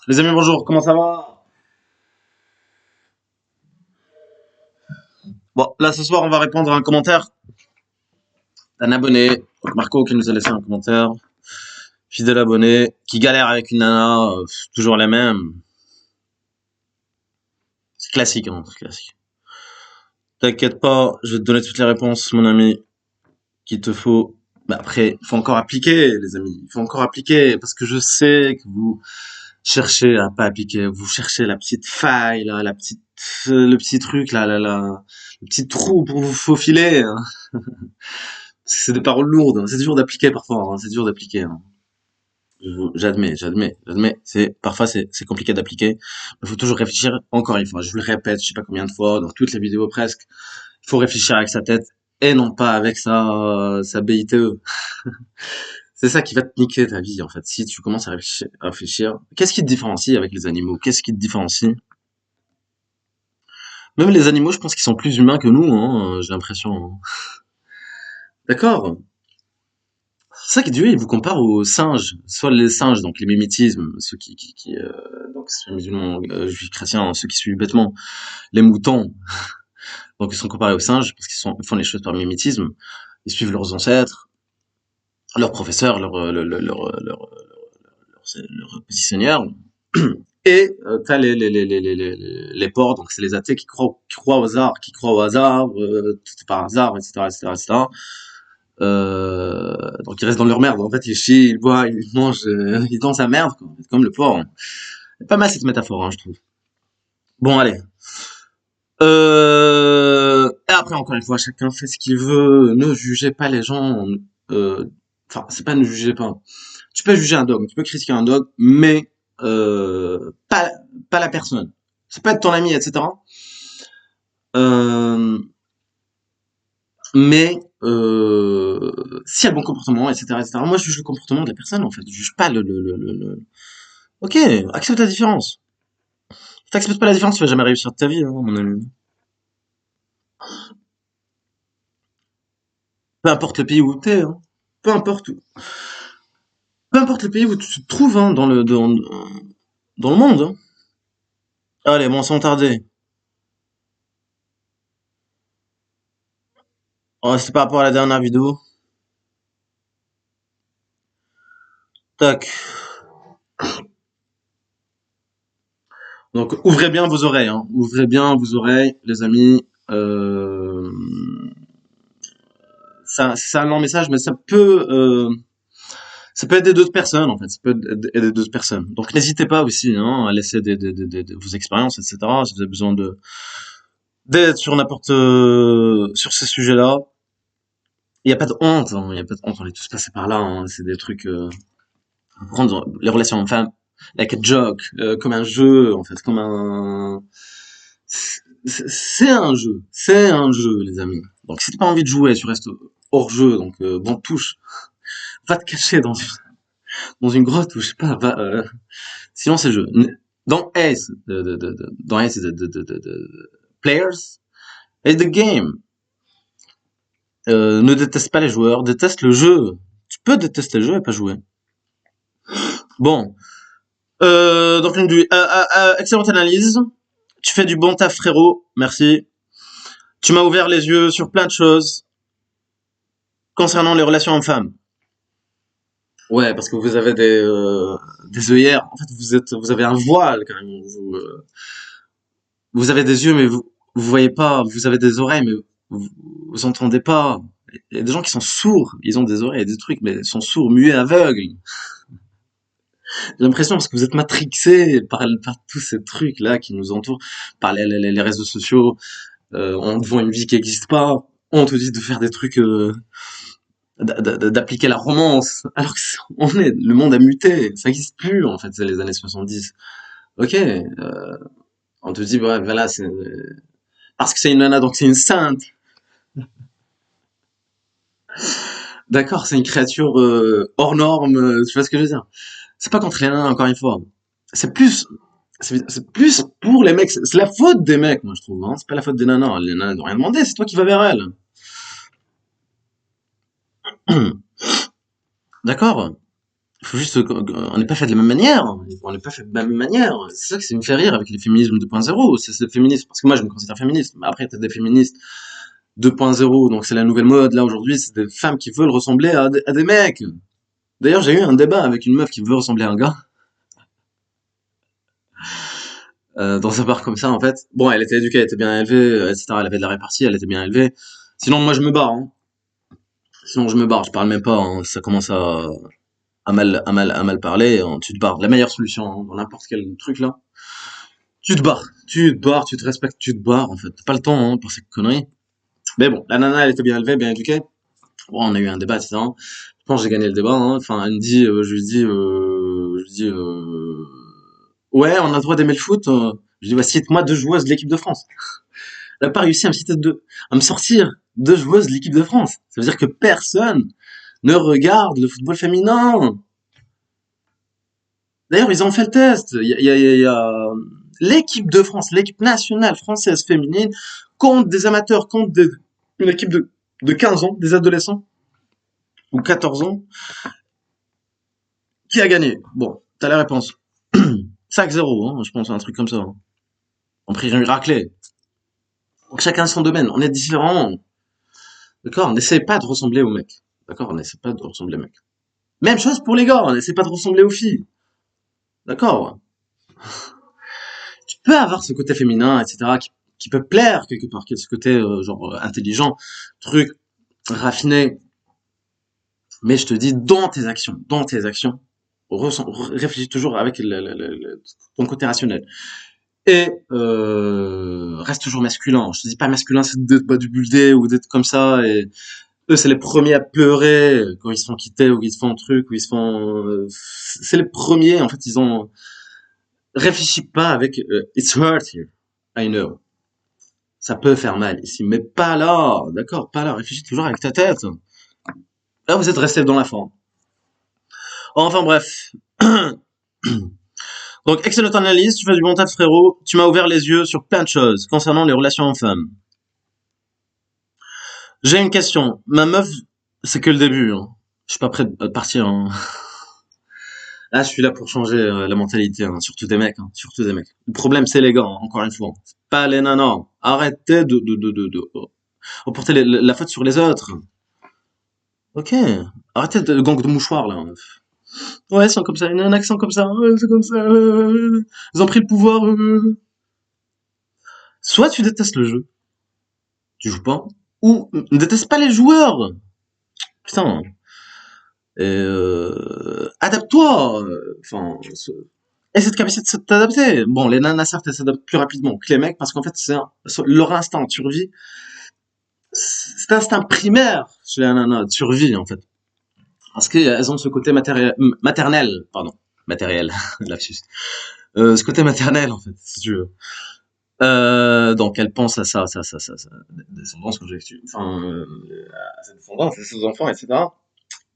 Les amis, bonjour, comment ça va? Bon, là, ce soir, on va répondre à un commentaire d'un abonné, Marco, qui nous a laissé un commentaire. Fidèle abonné, qui galère avec une nana, toujours la même. C'est classique, hein, c'est classique. T'inquiète pas, je vais te donner toutes les réponses, mon ami, qu'il te faut. Mais après, il faut encore appliquer, les amis. Il faut encore appliquer, parce que je sais que vous cherchez à pas appliquer. Vous cherchez la petite faille, là, le petit truc, là, le petit trou pour vous faufiler, hein. C'est des paroles lourdes, hein. C'est dur d'appliquer parfois, hein. C'est dur d'appliquer, hein. J'admets. Parfois c'est compliqué d'appliquer. Il faut toujours réfléchir. Encore une fois, je vous le répète, je sais pas combien de fois, dans toutes les vidéos presque. Il faut réfléchir avec sa tête et non pas avec sa BITE. C'est ça qui va te niquer ta vie, en fait. Si tu commences à réfléchir. Qu'est-ce qui te différencie avec les animaux? Qu'est-ce qui te différencie? Même les animaux, je pense qu'ils sont plus humains que nous, hein, j'ai l'impression, hein. D'accord? C'est ça que Dieu, il vous compare aux singes, soit les singes, donc les mimétismes, ceux donc ceux musulmans, juifs, chrétiens, ceux qui suivent bêtement, les moutons, donc ils sont comparés aux singes parce ils font les choses par mimétisme, ils suivent leurs ancêtres, leurs professeurs, leurs petits seigneurs. Et t'as les porcs, donc c'est les athées qui croient au hasard, tout est par hasard, etc. Donc ils restent dans leur merde. En fait, ils chient, ils boivent, ils mangent, ils dansent à merde, quoi. Comme le porc. C'est pas mal cette métaphore, hein, je trouve. Bon, allez. Et après, encore une fois, chacun fait ce qu'il veut. Ne jugez pas les gens. Euh, Enfin, c'est pas ne jugez pas. Tu peux juger un dogme, tu peux critiquer un dogme, mais pas la personne. Ça peut être ton ami, etc. Euh, mais si elle a le bon comportement, etc. Moi, je juge le comportement de la personne, en fait. Je juge pas Ok, accepte la différence. Si t'acceptes pas la différence, tu vas jamais réussir de ta vie, hein, mon ami. Peu importe le pays où t'es, hein. Peu importe où. Peu importe le pays où tu te trouves, hein, dans le monde, hein. Allez, bon, sans tarder. C'était par rapport à la dernière vidéo. Tac. Donc, ouvrez bien vos oreilles, hein. Ouvrez bien vos oreilles, les amis. C'est un long message, mais ça peut aider d'autres personnes, en fait. Ça peut aider d'autres personnes. Donc, n'hésitez pas aussi, hein, à laisser vos expériences, etc. Si vous avez besoin d'aide sur sur ces sujets-là. Il n'y a pas de honte, hein. Il y a pas de honte. On est tous passés par là, hein. C'est des trucs, prendre les relations hommes-femmes, like a joke, comme un jeu, en fait, c'est un jeu, les amis. Donc, si t'as pas envie de jouer, tu restes hors jeu, donc, bon, touche. Va te cacher dans une grotte ou je sais pas, sinon c'est le jeu. Dans Ace, dans Ace Players, et the game, ne déteste pas les joueurs, déteste le jeu. Tu peux détester le jeu et pas jouer. Bon, donc excellente analyse. Tu fais du bon taf, frérot. Merci. Tu m'as ouvert les yeux sur plein de choses concernant les relations hommes-femmes. Ouais, parce que vous avez des œillères. En fait, vous avez un voile quand même. Vous avez des yeux, mais vous voyez pas. Vous avez des oreilles, mais vous entendez pas. Il y a des gens qui sont sourds. Ils ont des oreilles et des trucs, mais ils sont sourds, muets, aveugles. J'ai l'impression parce que vous êtes matrixés par tous ces trucs là qui nous entourent, par les réseaux sociaux. On te vend une vie qui n'existe pas. On te dit de faire des trucs, d'appliquer la romance, alors que le monde a muté. Ça n'existe plus en fait. C'est les années 70. Ok, on te dit ouais, voilà, c'est parce que c'est une nana donc c'est une sainte. D'accord, c'est une créature hors norme. Tu vois ce que je veux dire? C'est pas contre les nanas encore une fois. C'est plus c'est plus pour les mecs. C'est la faute des mecs, moi je trouve. Hein. C'est pas la faute des nanas. Les nanas n'ont rien demandé. C'est toi qui vas vers elles. D'accord. faut juste, on n'est pas fait de la même manière. On n'est pas fait de la même manière. C'est ça qui me fait rire avec les féminismes 2.0. C'est le féminisme, parce que moi, je me considère féministe. Mais après, t'as des féministes 2.0, donc c'est la nouvelle mode. Là, aujourd'hui, c'est des femmes qui veulent ressembler à des mecs. D'ailleurs, j'ai eu un débat avec une meuf qui veut ressembler à un gars, dans un bar comme ça, en fait. Bon, elle était éduquée, elle était bien élevée, etc. Elle avait de la répartie, elle était bien élevée. Sinon, moi, je me barre, hein. Sinon, je me barre, je parle même pas, hein. Ça commence à mal parler, hein. Tu te barres. La meilleure solution, hein, dans n'importe quel truc, là. Tu te barres. Tu te barres, tu te respectes, tu te barres, en fait. T'as pas le temps, hein, pour ces conneries. Mais bon, la nana, elle était bien élevée, bien éduquée. Bon, on a eu un débat, etc. Je pense que j'ai gagné le débat, hein. Enfin, elle me dit, ouais, on a le droit d'aimer le foot. Je dis, bah, cite-moi deux joueuses de l'équipe de France. Elle n'a pas réussi à me citer à me sortir deux joueuses de l'équipe de France. Ça veut dire que personne ne regarde le football féminin. D'ailleurs, ils ont fait le test. Il y a l'équipe de France, l'équipe nationale française féminine, contre des amateurs, une équipe de 15 ans, des adolescents, ou 14 ans, qui a gagné. Bon, t'as la réponse. 5-0, hein, je pense, un truc comme ça. Hein. On prit une raclée. Donc chacun son domaine, on est différents. D'accord? N'essaie pas de ressembler aux mecs. D'accord? N'essaie pas de ressembler aux mecs. Même chose pour les gars, n'essaie pas de ressembler aux filles. D'accord? Tu peux avoir ce côté féminin, etc., qui peut plaire quelque part, qui est ce côté genre intelligent, truc raffiné. Mais je te dis, dans tes actions, réfléchis toujours avec ton côté rationnel. Et reste toujours masculin. Je te dis pas masculin, c'est d'être bodybuildé ou d'être comme ça. Et eux, c'est les premiers à pleurer quand ils se font quitter ou qu'ils se font un truc ou ils se font. C'est les premiers. En fait, ils ont réfléchis pas avec it's hurt here. I know. Ça peut faire mal ici, mais pas là. D'accord, pas là. Réfléchis toujours avec ta tête. Là, vous êtes resté dans la forme. Enfin bref. Donc, excellente analyse, tu fais du bon tas de frérot. Tu m'as ouvert les yeux sur plein de choses concernant les relations hommes-femmes. J'ai une question. Ma meuf, c'est que le début. Hein. Je suis pas prêt de partir. Hein. Là, je suis là pour changer la mentalité, hein. Surtout des mecs. Hein. Surtout des mecs. Le problème, c'est les gars, hein, encore une fois. C'est pas les nanas. Arrêtez de reporter la faute sur les autres. Ok. Arrêtez de gang de mouchoirs, là. Ouais, c'est comme ça. Il y a un accent comme ça. Ouais, c'est comme ça. Ils ont pris le pouvoir. Soit tu détestes le jeu, tu joues pas, ou ne déteste pas les joueurs. Putain. Adapte-toi. Enfin, essaie de capacité de t'adapter. Bon, les nanas, certes, elles s'adaptent plus rapidement que les mecs parce qu'en fait, leur instinct de survie. C'est un instinct primaire chez les nanas de survie, en fait. Parce qu'elles ont ce côté maternel, pardon. Matériel, lapsus. Ce côté maternel, en fait, si tu veux. Donc, elles pensent à ça, descendance conjecture, enfin, à sa descendance, à ses enfants, etc.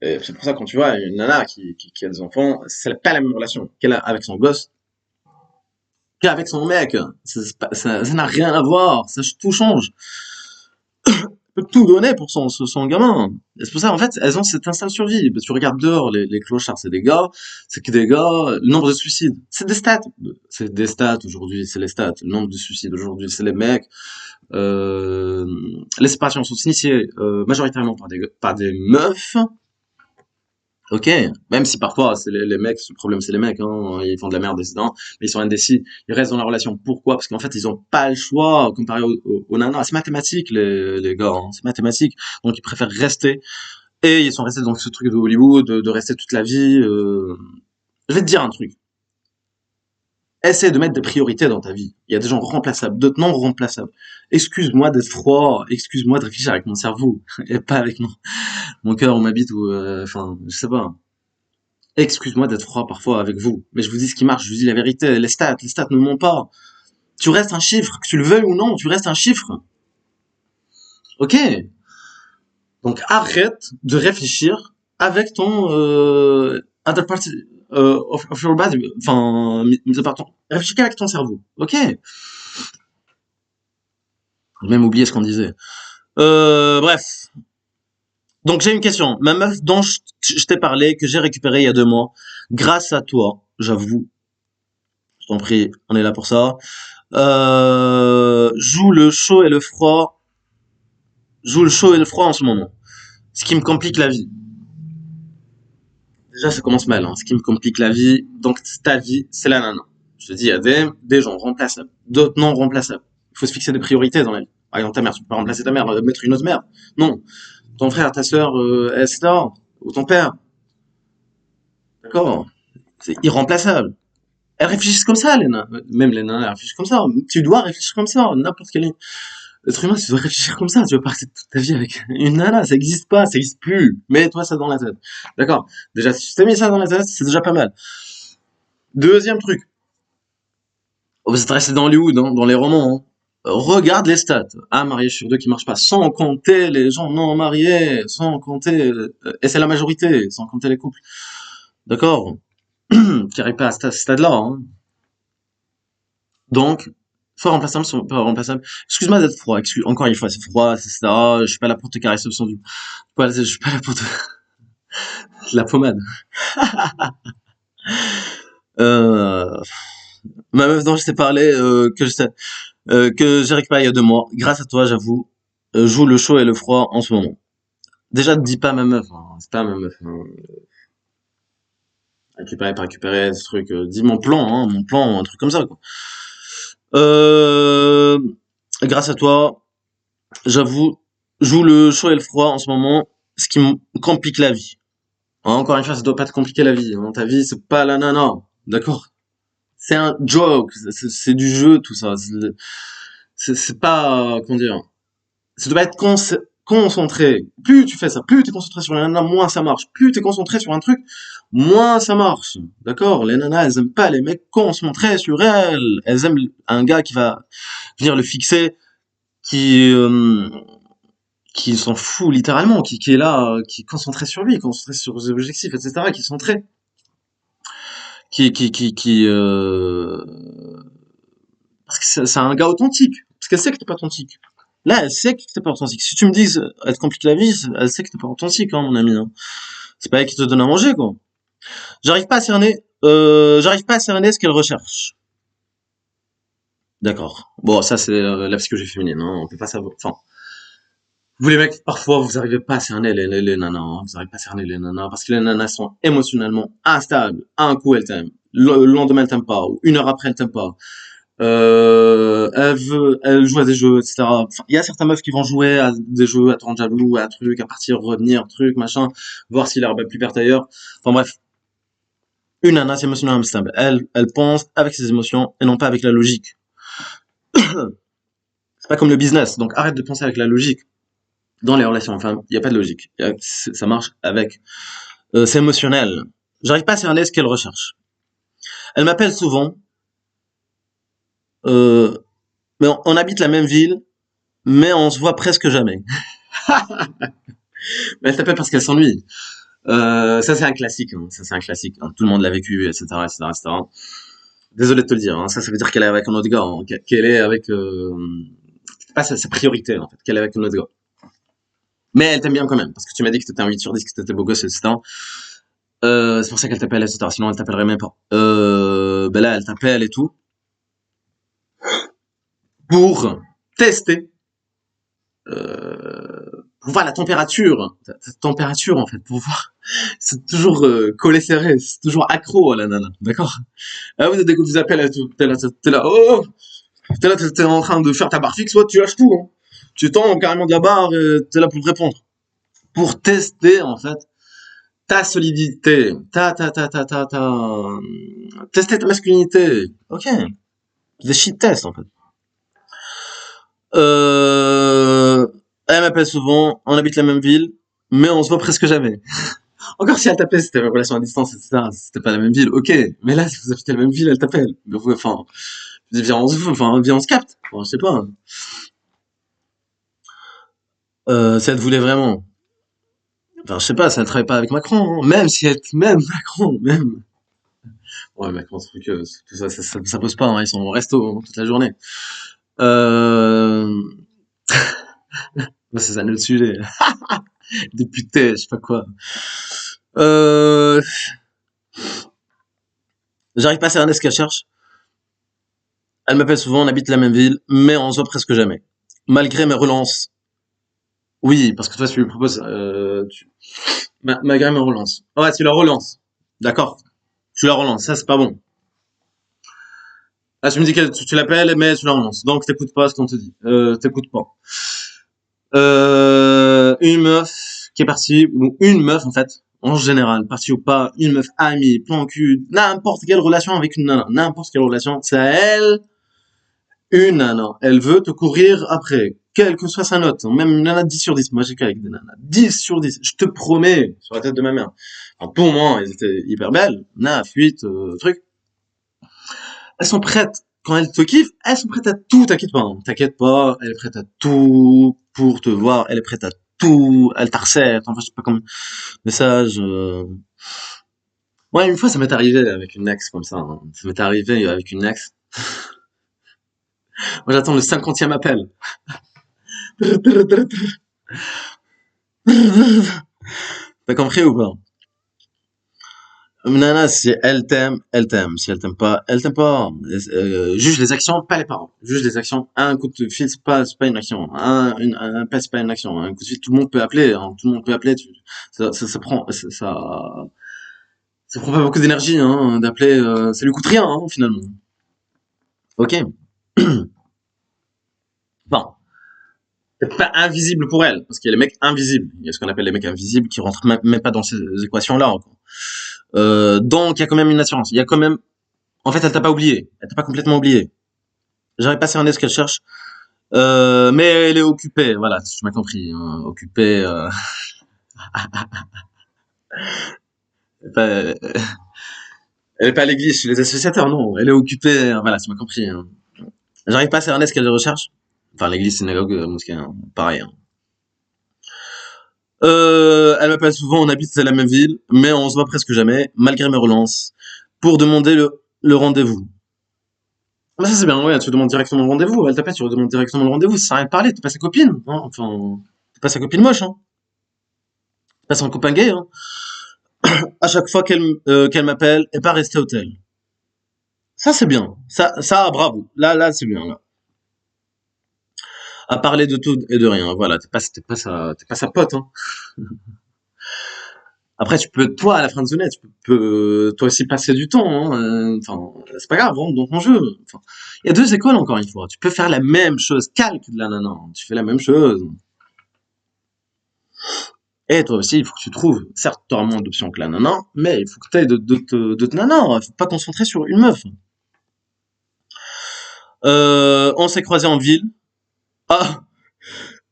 Et c'est pour ça, quand tu vois une nana qui a des enfants, c'est pas la même relation qu'elle a avec son gosse qu'avec son mec. Ça n'a rien à voir, tout change. Elle peut tout donner pour son gamin. Et c'est pour ça, en fait, elles ont cet instinct de survie. Tu regardes dehors, les clochards, c'est que des gars, le nombre de suicides, c'est des stats aujourd'hui, c'est les stats. Le nombre de suicides aujourd'hui, c'est les mecs. Euh, les séparations sont initiées majoritairement par des meufs. Ok, même si parfois c'est les mecs, le problème c'est les mecs, hein, ils font de la merde, décidant, mais ils sont indécis, ils restent dans la relation. Pourquoi? Parce qu'en fait ils ont pas le choix comparé aux nanas. C'est mathématique les gars, hein, c'est mathématique. Donc ils préfèrent rester et ils sont restés dans ce truc de Hollywood, de rester toute la vie. Je vais te dire un truc. Essaie de mettre des priorités dans ta vie. Il y a des gens remplaçables, d'autres non remplaçables. Excuse-moi d'être froid, excuse-moi de réfléchir avec mon cerveau et pas avec mon cœur ou ma bite ou enfin je sais pas. Excuse-moi d'être froid parfois avec vous, mais je vous dis ce qui marche, je vous dis la vérité. Les stats ne mentent pas. Tu restes un chiffre, que tu le veuilles ou non, tu restes un chiffre. Ok. Donc arrête de réfléchir avec ton other part of your body, enfin, mis à part réfléchis qu'avec ton cerveau. Ok. J'ai même oublié ce qu'on disait. Bref. Donc j'ai une question. Ma meuf dont je t'ai parlé, que j'ai récupérée il y a 2 mois, grâce à toi, j'avoue, je t'en prie, on est là pour ça. Joue le chaud et le froid, joue le chaud et le froid en ce moment. Ce qui me complique la vie. Déjà, ça commence mal, hein. Ce qui me complique la vie, donc ta vie, c'est la nana. Je te dis, il y a des gens remplaçables, d'autres non remplaçables. Il faut se fixer des priorités dans la vie. Par exemple, ta mère, tu peux pas remplacer ta mère, mettre une autre mère. Non. Ton frère, ta sœur, etc. Ou ton père. D'accord? C'est irremplaçable. Elles réfléchissent comme ça, les nains. Même les nains, elles réfléchissent comme ça. Tu dois réfléchir comme ça. N'importe quel être humain, tu dois réfléchir comme ça. Tu vas pas rester toute ta vie avec une nana. Ça existe pas, ça existe plus. Mets-toi ça dans la tête. D'accord? Déjà, si tu t'es mis ça dans la tête, c'est déjà pas mal. Deuxième truc. Vous êtes resté dans Hollywood, hein, dans les romans, hein. Regarde les stats. Un marié sur deux qui marche pas, sans compter les gens non mariés, sans compter, et c'est la majorité, sans compter les couples. D'accord? Qui arrivent pas à ce stade-là, hein. Donc, soit remplaçable, soit pas remplaçable. Excuse-moi d'être froid, encore une fois, c'est froid, c'est ça, je suis pas là pour te caresser au son du, je suis pas là pour te, la pommade. Euh, ma meuf dont je t'ai parlé, que j'ai récupéré il y a 2 mois, grâce à toi, j'avoue, joue le chaud et le froid en ce moment. Déjà, ne dis pas ma meuf, hein, c'est pas ma meuf, hein. Récupérer, pas récupérer, ce truc, dis mon plan, un truc comme ça, quoi. Euh, grâce à toi, j'avoue, joue le chaud et le froid en ce moment, ce qui me complique la vie. Hein, encore une fois, ça doit pas te compliquer la vie, hein. Ta vie, c'est pas la nana, d'accord? C'est un joke, c'est du jeu, tout ça. C'est pas, comment dire, tu dois être concentré. Plus tu fais ça, plus tu es concentré sur les nanas, moins ça marche. Plus tu es concentré sur un truc, moins ça marche. D'accord? Les nanas, elles aiment pas les mecs concentrés sur elles. Elles aiment un gars qui va venir le fixer, qui qui s'en fout littéralement, qui est là, qui est concentré sur lui, concentré sur ses objectifs, etc., qui est centré, qui parce que c'est un gars authentique, parce qu'elle sait que t'es pas authentique. Là, elle sait que t'es pas authentique. Si tu me dis, elle te complique la vie, elle sait que t'es pas authentique, hein, mon ami, hein. C'est pas elle qui te donne à manger, quoi. J'arrive pas à cerner ce qu'elle recherche. D'accord. Bon, ça, c'est la psychologie féminine, hein. On peut pas savoir, enfin, vous les mecs, parfois, vous arrivez pas à cerner les nanas, hein. Vous arrivez pas à cerner les nanas, parce que les nanas sont émotionnellement instables. Un coup, elle t'aime. Le lendemain, elle t'aime pas. Ou une heure après, elle t'aime pas. Elle joue à des jeux, etc. Enfin, il y a certaines meufs qui vont jouer à des jeux, à te rendre jaloux, à truc, à partir, revenir, truc, machin, voir si l'herbe est plus verte ailleurs. Enfin bref, une nana, c'est émotionnellement instable. Elle pense avec ses émotions et non pas avec la logique. C'est pas comme le business, donc arrête de penser avec la logique. Dans les relations, enfin, il y a pas de logique. Ça marche avec, c'est émotionnel. J'arrive pas à cerner ce qu'elle recherche. Elle m'appelle souvent, euh, mais on habite la même ville, mais on se voit presque jamais. Mais elle t'appelle parce qu'elle s'ennuie. Ça c'est un classique, hein. Ça c'est un classique, hein. Tout le monde l'a vécu, etc., etc., etc. Désolé de te le dire, hein. Ça veut dire qu'elle est avec un autre gars, hein. Qu'elle est avec, pas sa priorité en fait, qu'elle est avec un autre gars. Mais elle t'aime bien quand même, parce que tu m'as dit que t'étais un 8 sur 10, que t'étais beau gosse, etc. C'est pour ça qu'elle t'appelle, etc. Sinon elle t'appellerait même pas. Ben là, elle t'appelle et tout pour tester, pour voir la température, ta température en fait, pour voir. C'est toujours collé serré, c'est toujours accro à la nana, d'accord? Ah, vous êtes des coups de appels, t'es là, oh, t'es en train de faire ta barre fixe, soit tu lâches tout, hein. Tu tends carrément de la barre, t'es là pour répondre. Pour tester, en fait, ta solidité, tester ta masculinité. Ok. Des shit tests, en fait. Euh, elle m'appelle souvent, on habite la même ville, mais on se voit presque jamais. Encore si elle t'appelle, c'était une relation à distance, etc. C'était pas la même ville, ok. Mais là, si vous habitez la même ville, elle t'appelle. Mais enfin, viens, on se capte. Enfin, je sais pas. Si elle te voulait vraiment. Enfin, je sais pas, si elle travaille pas avec Macron, hein. Même si elle, même Macron, même. Ouais, Macron, ce truc, tout ça, ça pose pas, hein. Ils sont au resto, hein, toute la journée. Euh, c'est ça, notre sujet. député, je sais pas quoi. Euh, J'arrive pas à cerner ce qu'elle cherche. Elle m'appelle souvent, on habite la même ville, mais on se voit presque jamais. Malgré mes relances. Oui, parce que toi, tu lui proposes, malgré mes relances. Ouais, tu la relances. D'accord. Tu la relances, ça c'est pas bon. Ah, tu me dis que tu l'appelles, mais tu la relances. Donc, t'écoutes pas ce qu'on te dit. T'écoutes pas. Une meuf qui est partie, ou une meuf en fait, en général, partie ou pas, une meuf amie, plan cul, n'importe quelle relation avec une nana, n'importe quelle relation, c'est à elle, une nana. Elle veut te courir après, quelle que soit sa note, même une nana de 10 sur 10. Moi j'ai qu'avec des nanas 10 sur 10, je te promets, sur la tête de ma mère. Enfin, pour moi, elles étaient hyper belles, 9, 8, trucs. Elles sont prêtes, quand elles te kiffent, elles sont prêtes à tout, t'inquiète pas, hein. T'inquiète pas, elle est prête à tout pour te voir, elle est prête à tout, elle t'harcèle, enfin, je sais pas comme message. Ouais, une fois, ça m'est arrivé avec une ex comme ça, hein. Ça m'est arrivé avec une ex. Moi, j'attends le 50e appel. T'as compris ou pas? Nana, si elle t'aime, elle t'aime. Si elle t'aime pas, elle t'aime pas. Juge les actions, pas les paroles. Juge les actions. Un coup de fil, c'est pas une action. Un appel, c'est pas une action. Un coup de fil, tout le monde peut appeler, hein. Tout le monde peut appeler. Ça prend, ça prend pas beaucoup d'énergie, hein, d'appeler. Ça lui coûte rien, hein, finalement. Ok. Bon. C'est pas invisible pour elle, parce qu'il y a les mecs invisibles. Il y a ce qu'on appelle les mecs invisibles qui rentrent même pas dans ces équations-là, encore. Donc, il y a quand même une assurance. Il y a quand même, en fait, elle t'a pas oublié. Elle t'a pas complètement oublié. J'arrive pas à cerner ce qu'elle cherche. Mais elle est occupée, voilà, si tu m'as compris, hein, occupée, pas- elle est pas à l'église chez les associateurs, non, elle est occupée, voilà, tu m'as compris, hein. J'arrive pas à cerner ce qu'elle recherche. Enfin, l'église, synagogue, mosquée, hein, pareil, hein. Elle m'appelle souvent, on habite la même ville, mais on se voit presque jamais, malgré mes relances, pour demander le rendez-vous. Bah ça c'est bien, ouais, tu demandes directement le rendez-vous, elle t'appelle, tu demandes directement le rendez-vous, ça sert à rien de parler, t'es pas sa copine, hein, enfin, t'es pas sa copine moche, hein, t'es pas son copain gay, hein. À chaque fois qu'elle m'appelle, et pas rester au tel. Ça c'est bien, ça bravo, là c'est bien, là. À parler de tout et de rien, voilà, t'es pas sa pote, hein. Après, tu peux, toi, à la fin de zone, tu peux, toi aussi passer du temps, hein, enfin, c'est pas grave, rentre dans ton jeu. Enfin, il y a deux écoles, encore une fois. Tu peux faire la même chose, calque de la nana. Tu fais la même chose. Et toi aussi, il faut que tu trouves, certes, tu auras moins d'options que la nana, mais il faut que tu aies d'autres nanas. Faut pas concentrer sur une meuf. On s'est croisés en ville. Ah,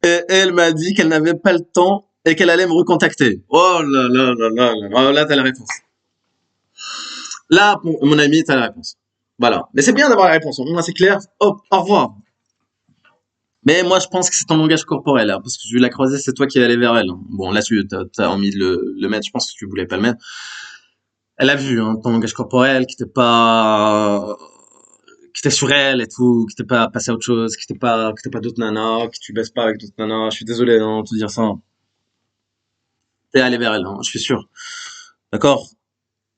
et elle m'a dit qu'elle n'avait pas le temps et qu'elle allait me recontacter. Oh là là là là là. Ah, là, t'as la réponse. Là, mon ami, t'as la réponse. Voilà. Mais c'est bien d'avoir la réponse. Au moins, c'est clair. Hop, au revoir. Mais moi, je pense que c'est ton langage corporel, hein, parce que je l'ai croisé, c'est toi qui es allé vers elle, hein. Bon, là, tu as envie de le mettre. Je pense que tu voulais pas le mettre. Elle a vu, hein, ton langage corporel, qui était sur elle et tout, qui t'es pas passé à autre chose, qui t'es pas d'autres nanas, que tu baisses pas avec d'autres nanas. Je suis désolé, hein, de te dire ça. T'es allé vers elle, hein, je suis sûr. D'accord?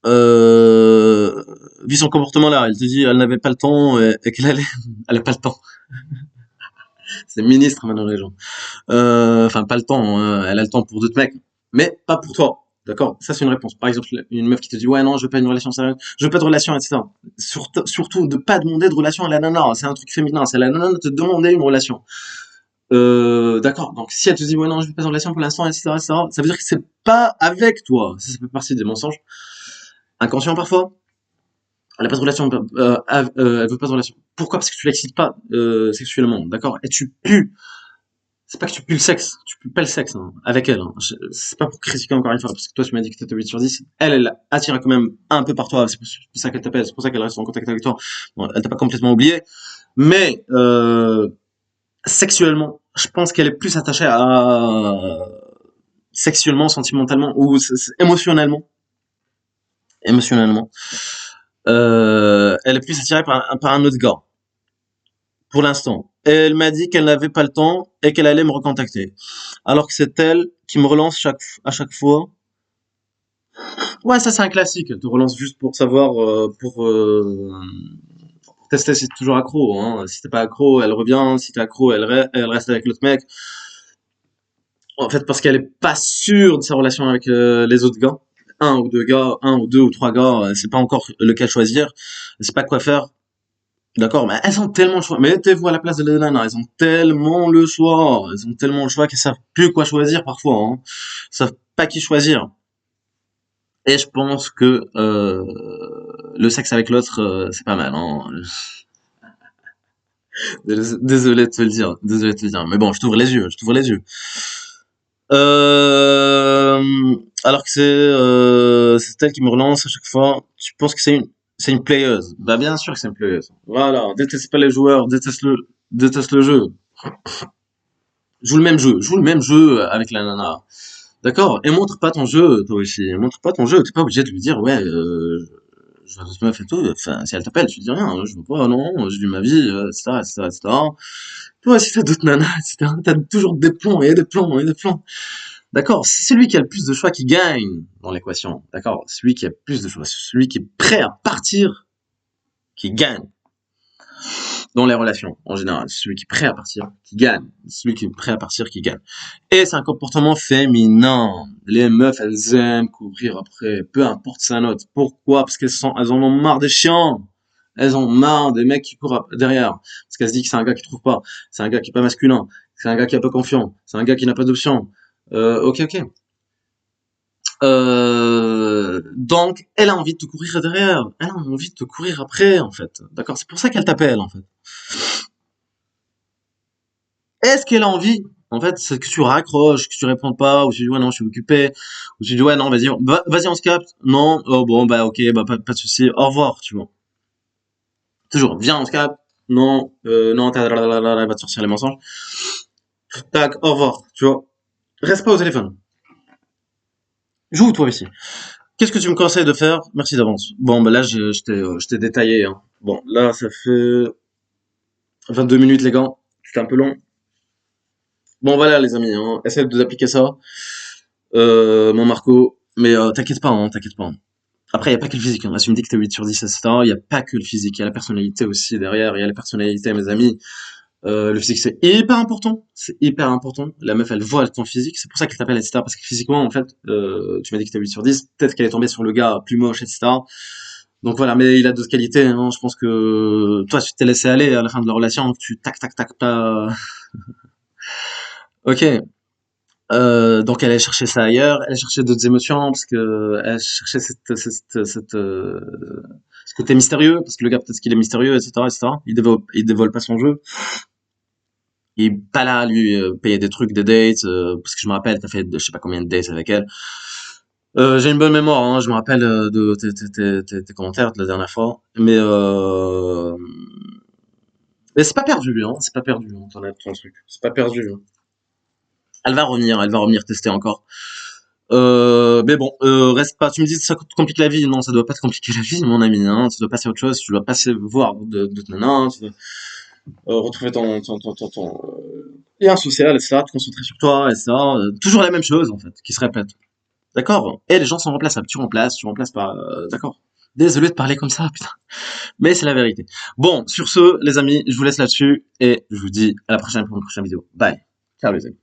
Euh, Vu son comportement là, elle te dit elle n'avait pas le temps et qu'elle allait, elle a pas le temps. C'est ministre maintenant les gens. Enfin pas le temps, hein. Elle a le temps pour d'autres mecs, mais pas pour toi. D'accord? Ça c'est une réponse. Par exemple, une meuf qui te dit ouais non je veux pas une relation sérieuse, je veux pas de relation, etc. Surtout de pas demander de relation à la nana, c'est un truc féminin, c'est la nana de te demander une relation. D'accord. Donc si elle te dit ouais non je veux pas de relation pour l'instant, etc., etc., ça veut dire que c'est pas avec toi. Ça fait partie des mensonges inconscients parfois. Elle a pas de relation, elle veut pas de relation. Pourquoi? Parce que tu l'excites pas sexuellement, d'accord? Et tu pues. C'est pas que tu pues le sexe, tu pues pas le sexe hein, avec elle, hein. C'est pas pour critiquer encore une fois, parce que toi tu m'as dit que t'étais 8 sur 10. Elle attire quand même un peu par toi, c'est pour ça qu'elle t'appelle, c'est pour ça qu'elle reste en contact avec toi. Bon, elle t'a pas complètement oublié, mais sexuellement, je pense qu'elle est plus attachée à sexuellement, sentimentalement ou émotionnellement. Émotionnellement. Elle est plus attirée par un autre gars. Pour l'instant. et elle m'a dit qu'elle n'avait pas le temps et qu'elle allait me recontacter. Alors que c'est elle qui me relance à chaque fois. Ouais, ça c'est un classique. Elle te relance juste pour savoir, pour tester si t'es toujours accro. Hein. Si t'es pas accro, elle revient. Si t'es accro, elle reste avec l'autre mec. En fait, parce qu'elle est pas sûre de sa relation avec les autres gars. Un ou deux gars, un ou deux ou trois gars, c'est pas encore lequel choisir. Elle sait pas quoi faire. D'accord, mais elles ont tellement le choix. Mettez-vous à la place de la nana, elles ont tellement le choix. Elles ont tellement le choix qu'elles savent plus quoi choisir parfois. Hein. Elles savent pas qui choisir. Et je pense que le sexe avec l'autre, c'est pas mal. Hein. Désolé de te le dire, désolé de te le dire. Mais bon, je t'ouvre les yeux, je t'ouvre les yeux. Euh, alors que c'est elle qui me relance à chaque fois. Tu penses que c'est une playeuse? Bah bien sûr que c'est une playeuse. Voilà, déteste pas les joueurs, déteste le jeu. Joue le même jeu avec la nana. D'accord? Et montre pas ton jeu, toi aussi. Montre pas ton jeu. T'es pas obligé de lui dire, ouais, je vois d'autres meufs et tout. Enfin, si elle t'appelle, tu dis rien. Hein, je veux pas, non, je vis ma vie, etc., etc., etc. Toi, si t'as d'autres nanas, etc., t'as toujours des plans et des plans et des plans. D'accord? C'est celui qui a le plus de choix qui gagne dans l'équation. D'accord? Celui qui a plus de choix, celui qui est prêt à partir, qui gagne dans les relations en général. Celui qui est prêt à partir, qui gagne. Celui qui est prêt à partir, qui gagne. Et c'est un comportement féminin. Les meufs, elles aiment courir après, peu importe sa note. Pourquoi? Parce elles en ont marre des chiens. Elles ont marre des mecs qui courent derrière. Parce qu'elles se disent que c'est un gars qui trouve pas. C'est un gars qui est pas masculin. C'est un gars qui est pas confiant. C'est un gars qui n'a pas d'option. Ok. Donc, elle a envie de te courir derrière. Elle a envie de te courir après, en fait. D'accord? C'est pour ça qu'elle t'appelle, en fait. Est-ce qu'elle a envie? En fait, c'est que tu raccroches, que tu réponds pas, ou tu dis ouais non, je suis occupé, ou tu dis ouais non, vas-y, vas-y, on se capte. Non, oh bon, bah ok, bah pas de souci, au revoir, tu vois. Toujours, viens, on se capte. Non, non, elle va te sortir les mensonges. Tac, au revoir, tu vois. Reste pas au téléphone. Joue toi ici. Qu'est-ce que tu me conseilles de faire? Merci d'avance. Bon, bah là, je t'ai détaillé. Hein. Bon, là, ça fait 22 minutes, les gars. C'était un peu long. Bon, voilà, les amis. Hein. Essayez de vous appliquer ça. Mon Marco. Mais t'inquiète pas, hein, t'inquiète pas. Après, il n'y a pas que le physique. Hein. Là, tu me dis que t'es 8 sur 10, etc. Il n'y a pas que le physique. Il y a la personnalité aussi derrière. Il y a la personnalité, mes amis. Le physique, c'est hyper important. C'est hyper important. La meuf, elle voit ton physique. C'est pour ça qu'elle t'appelle, etc. Parce que physiquement, en fait, tu m'as dit que t'es 8 sur 10. Peut-être qu'elle est tombée sur le gars plus moche, etc. Donc voilà, mais il a d'autres qualités. Hein. Je pense que toi, tu t'es laissé aller à la fin de la relation. Tu tac, tac, tac, tac. Ok. Donc elle allait chercher ça ailleurs. Elle cherchait d'autres émotions parce que elle cherchait ce côté mystérieux parce que le gars peut-être qu'il est mystérieux, etc., etc. Il dévoile pas son jeu. Il est pas là à lui payer des trucs, des dates, parce que je me rappelle, t'as fait je sais pas combien de dates avec elle. J'ai une bonne mémoire, hein, je me rappelle de tes commentaires de la dernière fois, mais c'est pas perdu, hein, c'est pas perdu, hein, ton truc, c'est pas perdu. Hein. Elle va revenir tester encore. Mais bon, reste pas. Tu me dis que ça te complique la vie, non, ça doit pas te compliquer la vie, mon ami. Hein, tu dois passer à autre chose, tu dois passer voir d'autres nanas, tu dois retrouver ton lien social, etc. Te concentrer sur toi, etc. Toujours la même chose en fait, qui se répète. D'accord? Et les gens sont remplaçables. Tu remplaces pas. D'accord? Désolé de parler comme ça, putain. Mais c'est la vérité. Bon, sur ce, les amis, je vous laisse là-dessus et je vous dis à la prochaine pour une prochaine vidéo. Bye. Ciao les amis.